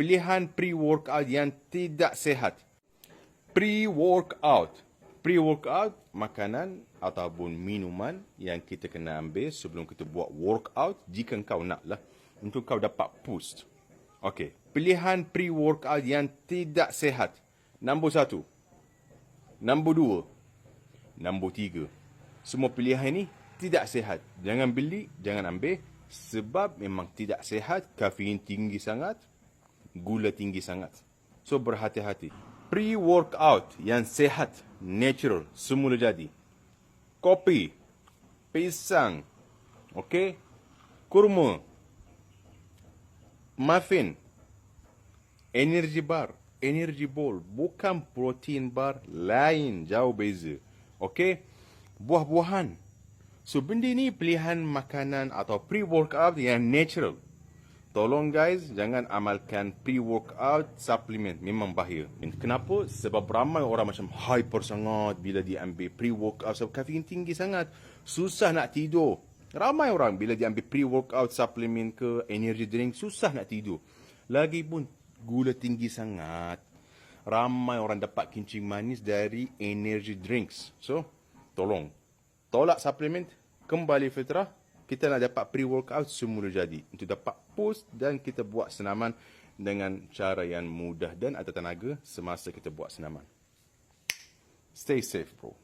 pilihan pre-workout yang tidak sehat. Pre-workout. Pre-workout, makanan ataupun minuman yang kita kena ambil sebelum kita buat workout jika kau nak lah. Untuk kau dapat boost. Okey, pilihan pre-workout yang tidak sehat. Nombor 1. Nombor 2. Nombor 3. Semua pilihan ini tidak sehat. Jangan beli, jangan ambil. Sebab memang tidak sehat, kafein tinggi sangat, gula tinggi sangat. So berhati-hati. Pre-workout yang sehat, natural, semula jadi. Kopi, pisang, okey, kurma, muffin, energy bar, energy ball, bukan protein bar, lain, jauh beza. Okey, buah-buahan. So benda ni pilihan makanan atau pre-workout yang natural. Tolong guys, jangan amalkan pre-workout supplement. Memang bahaya. Kenapa? Sebab ramai orang macam hyper sangat bila dia ambil pre-workout. Sebab kafein tinggi sangat. Susah nak tidur. Ramai orang bila dia ambil pre-workout supplement ke energy drink, susah nak tidur. Lagipun gula tinggi sangat. Ramai orang dapat kencing manis dari energy drinks. So, tolong. Tolak suplement, kembali fitrah. Kita nak dapat pre-workout semula jadi. Untuk dapat boost dan kita buat senaman dengan cara yang mudah dan ada tenaga semasa kita buat senaman. Stay safe bro.